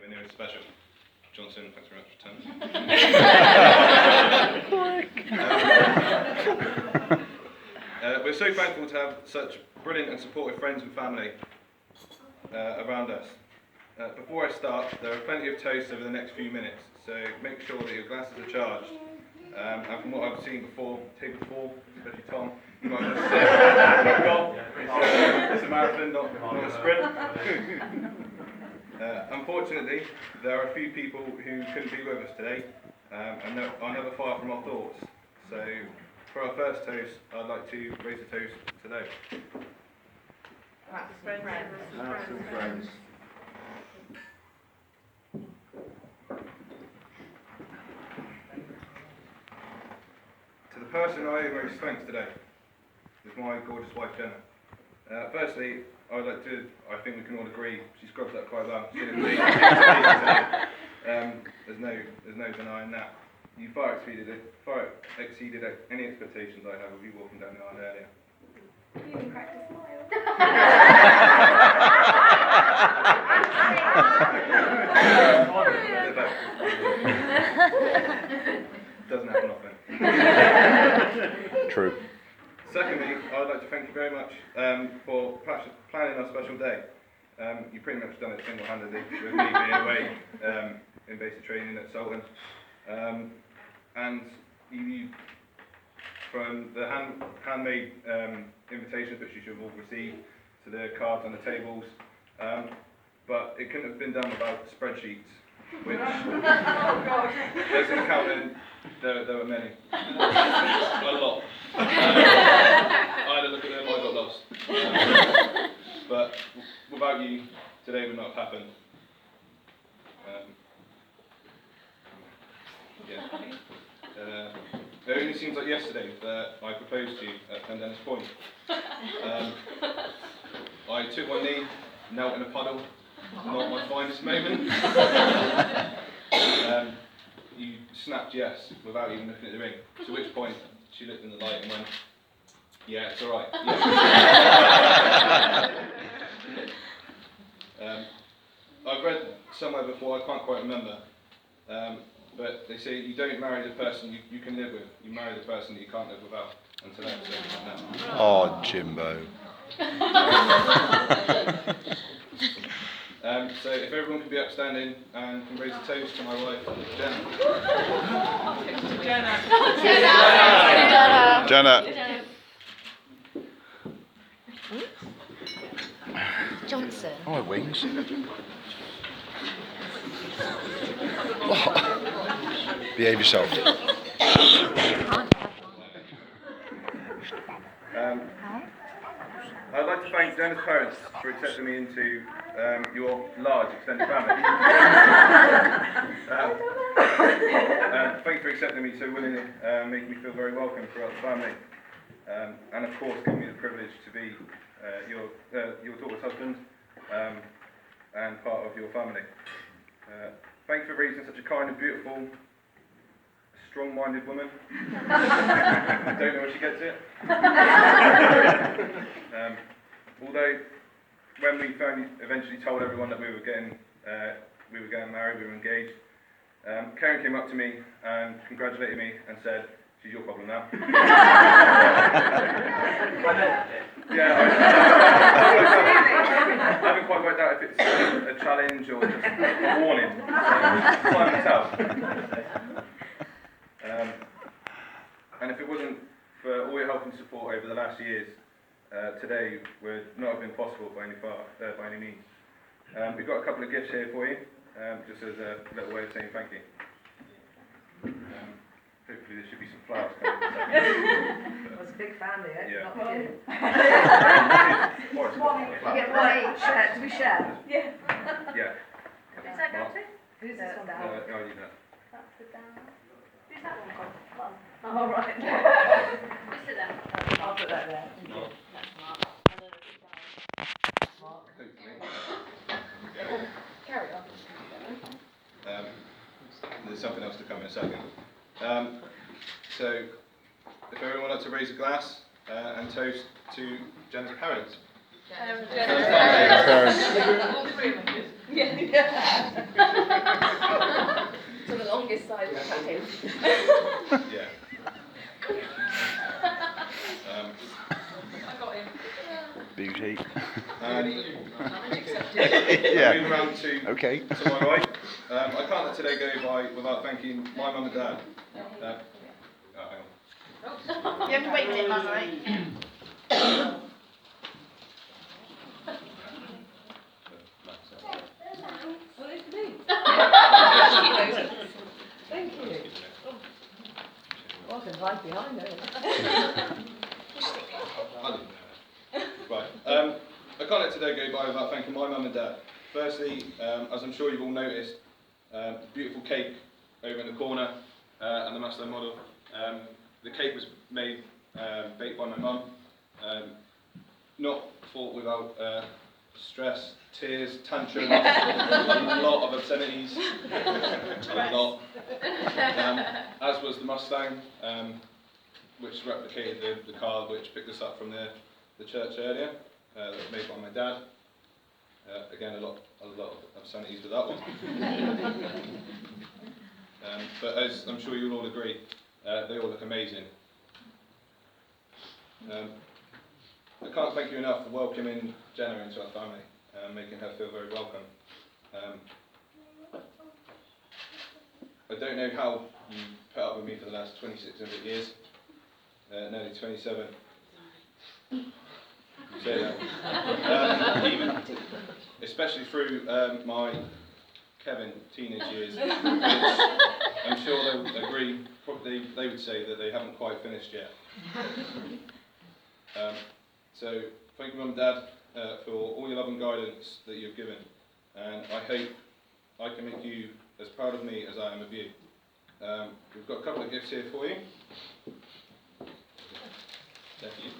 newest special. Johnson, thanks very much for returning. We're so thankful to have such brilliant and supportive friends and family around us. Before I start, there are plenty of toasts over the next few minutes, so make sure that your glasses are charged. And from what I've seen before, table 4, especially Tom, you might want to say, it's a marathon, not a sprint. Unfortunately, there are a few people who couldn't be with us today, and are never far from our thoughts. So, for our first toast, I'd like to raise a toast today. Friends. To the person I owe most thanks today is my gorgeous wife Jenna. Firstly, I think we can all agree, she scrubs that quite well. She did amazing there's no denying that. You far exceeded any expectations I had of you walking down the aisle earlier. You even cracked a smile. Doesn't happen often. True. Secondly, I'd like to thank you very much for planning our special day. You pretty much done it single-handedly with me being away in basic training at Sultan. And you, from the handmade invitations which you should have all received, to the cards on the tables, but it couldn't have been done without spreadsheets, which, as an accountant, there were many. A lot. I had a look at them, I got lost. But without you, today would not have happened. It only seems like yesterday that I proposed to you at Pendennis Point. I took my knee, knelt in a puddle, not my finest moment. You snapped yes without even looking at the ring, to which point she looked in the light and went, yeah, it's alright. Yeah. I've read somewhere before, I can't quite remember, but they say you don't marry the person you can live with, you marry the person that you can't live without. Until episode now. Oh, Jimbo. So if everyone could be upstanding and can raise a toast to my wife, Jenna. Jenna. Johnson. Oh, wings. Behave yourself. I'd like to thank Jenna's parents for accepting me into your large extended family. Thank you for accepting me so willingly, making me feel very welcome throughout the family. And of course, giving me the privilege to be your daughter's husband and part of your family. Thanks for raising such a kind and beautiful, strong-minded woman. I don't know where she gets it. Although, when we eventually told everyone that we were getting married, we were engaged, Karen came up to me and congratulated me and said, "She's your problem now." Yeah, I haven't quite worked out if it's a challenge or just a warning. So, time will tell. And if it wasn't for all your help and support over the last years, today would not have been possible by any means. We've got a couple of gifts here for you, just as a little way of saying thank you. Hopefully there should be some flowers coming in a second. Well, it's a big family, eh? Yeah. Not for you. Or You get one each. Do we share? Yeah. yeah. Who's that going to? Who's this one down? No, you don't. That's the down. Who's that one gone? Mum. Oh, right. Just sit there. I'll put that there. No. That's Mark. I don't know if it's down. Hopefully. Carry on. There's something else to come in a second. So, if everyone would like to raise a glass and toast to Jenna's parents. Parents. All three of us. Yeah. longest side of the package. Yeah. I got him. Beauty. And Yeah. moving around to Okay. to my right, I can't let today go by without thanking my mum and dad. Hang on. You have to wait a minute, Mum, right? Well, it's me. Thank you. Well, I can hide behind it. Right. I can't let today go by without thanking my mum and dad. Firstly, as I'm sure you've all noticed, beautiful cake over in the corner and the Mustang model. The cake was made, baked by my mum. Not fought without stress, tears, tantrums, a lot of obscenities, a lot. As was the Mustang, which replicated the car which picked us up from the church earlier, that was made by my dad. Again, a lot of obscenities with that one. But as I'm sure you'll all agree, they all look amazing. I can't thank you enough for welcoming Jenna into our family, making her feel very welcome. I don't know how you put up with me for the last 26 and a bit years, nearly 27. Say that. Even, especially through my Kevin teenage years, which I'm sure they'll agree, probably they would say that they haven't quite finished yet. So thank you, Mum and Dad, for all your love and guidance that you've given, and I hope I can make you as proud of me as I am of you. We've got a couple of gifts here for you. Thank you.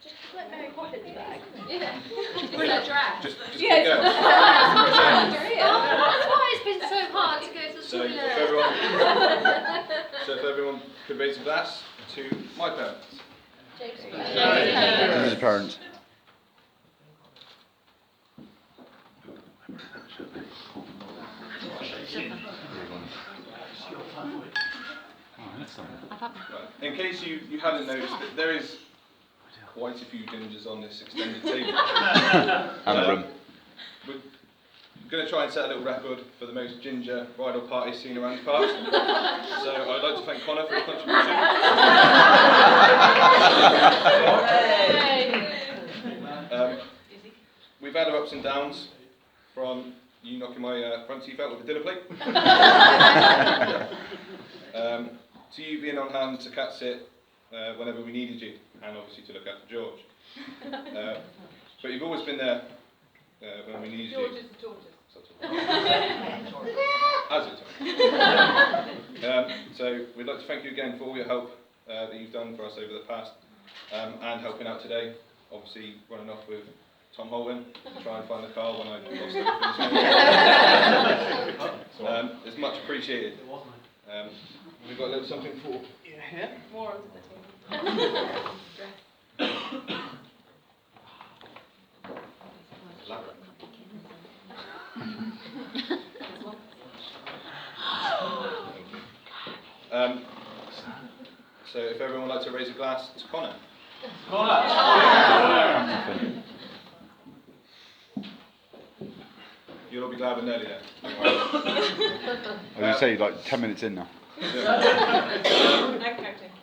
Just let Mary pop it in the bag. Yeah. With a dress. Just Yes. go. That's why it's been so hard to go to the So toilet. if everyone could raise a glass to my parents. Who's the parents? Right. In case you hadn't noticed, there is quite a few gingers on this extended table. And a room. We're going to try and set a little record for the most ginger bridal party seen around the park. So I'd like to thank Connor for his contribution. We've had our ups and downs, from you knocking my front teeth out with a dinner plate, to you being on hand to cat sit whenever we needed you, and obviously to look after George. But you've always been there when we needed you. George is the tortoise. As it's so we'd like to thank you again for all your help that you've done for us over the past, and helping out today. Obviously running off with Tom Holden to try and find the car when I lost it. It's much appreciated. We've got a little something for you here. More onto the table. Elaborate. So if everyone would like to raise a glass to Connor. You'll all be glad we're nearly there. I was going to say, like 10 minutes in now.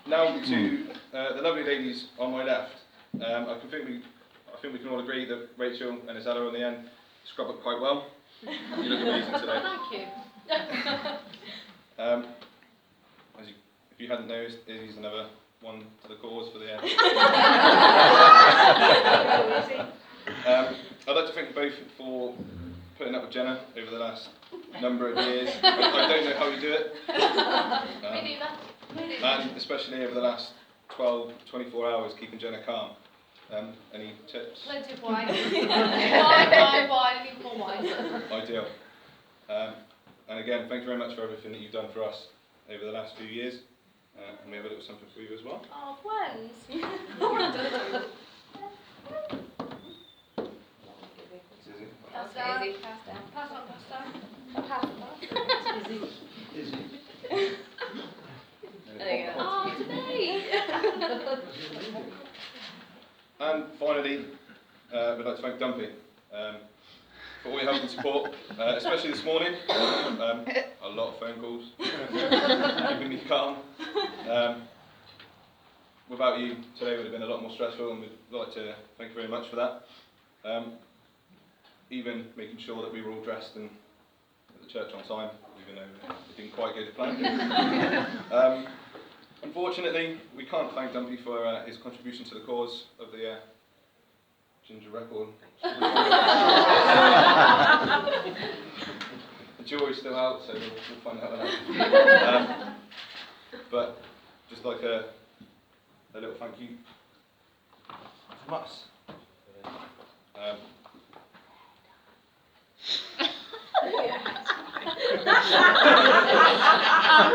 Now to the lovely ladies on my left. I think we can all agree that Rachel and Isabella on the end scrub up quite well. You look amazing today. Thank you. If you hadn't noticed, Izzy's another one to the cause for the end. I'd like to thank you both for putting up with Jenna over the last number of years. I don't know how you do it. We do that. And especially over the last 12, 24 hours, keeping Jenna calm. Any tips? Plenty of wine. wine, and even more wine. Ideal. And again, thank you very much for everything that you've done for us over the last few years. And we have a little something for you as well. Oh, when's? Susie. Pass down. Pass down. Pass on, pass down. Pass on. There you go. Oh, today. And finally, we'd like to thank Dumpy for all your help and support, especially this morning. A lot of phone calls, keeping me calm. Without you, today would have been a lot more stressful, and we'd like to thank you very much for that. Even making sure that we were all dressed and at the church on time, even though it didn't quite go to plan. Unfortunately, we can't thank Dumpy for his contribution to the cause of the Ginger record. The jury's still out, so we'll find out later. But just like a little thank you from us.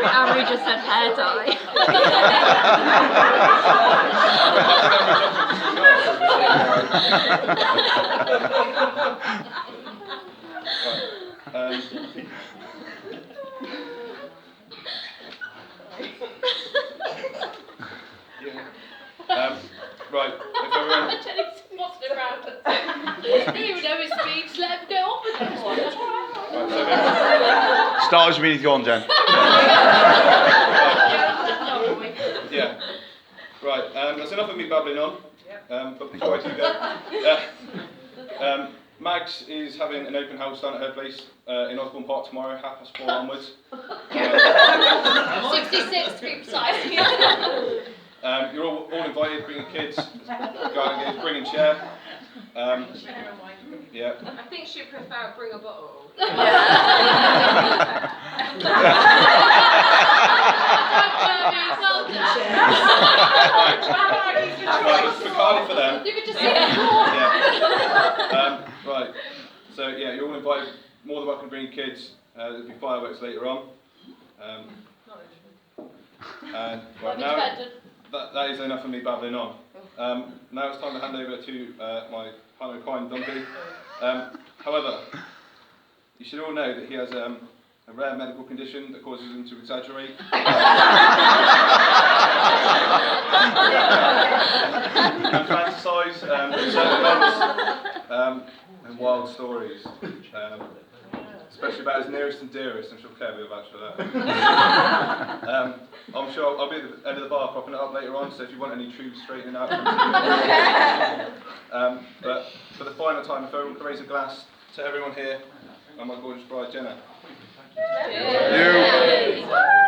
Ari just said hair dye. Right, if everyone... Jenny's watching around. He didn't even know his speech. Let him go off with this one. That's all right. Start as you mean to go on, Jen. Yeah. Right, that's enough of me babbling on. But before I do go, Mags is having an open house down at her place in Osborne Park tomorrow, 4:30 onwards. 66 to be precise. You're all invited, bring your kids, go out and get bring and share. Yeah. I think she'd prefer bring a bottle. Bacardi for them. You could just say it. Yeah. Right. So yeah, you're all invited. More than welcome to bring your kids. There'll be fireworks later on. And right now, that is enough of me babbling on. Now it's time to hand over to my partner in crime, Dumpy. However, you should all know that he has a rare medical condition that causes him to exaggerate. And fantasise certain events and wild stories. Especially about his nearest and dearest, I'm sure Kerry will vouch for that. I'm sure I'll be at the end of the bar propping it up later on, so if you want any tubes straightening out, but for the final time, if everyone can raise a glass to everyone here and my gorgeous bride Jenna. You.